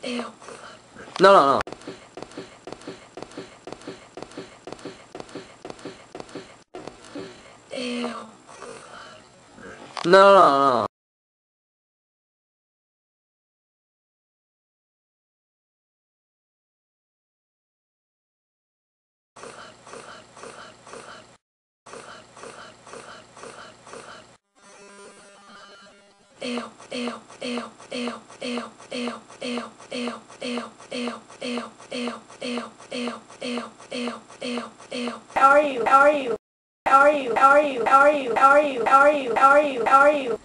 No, no, no. No, no, no. How are you? How are you? How are you? How are you? How are you? How are you? How are you? How are you? How are you?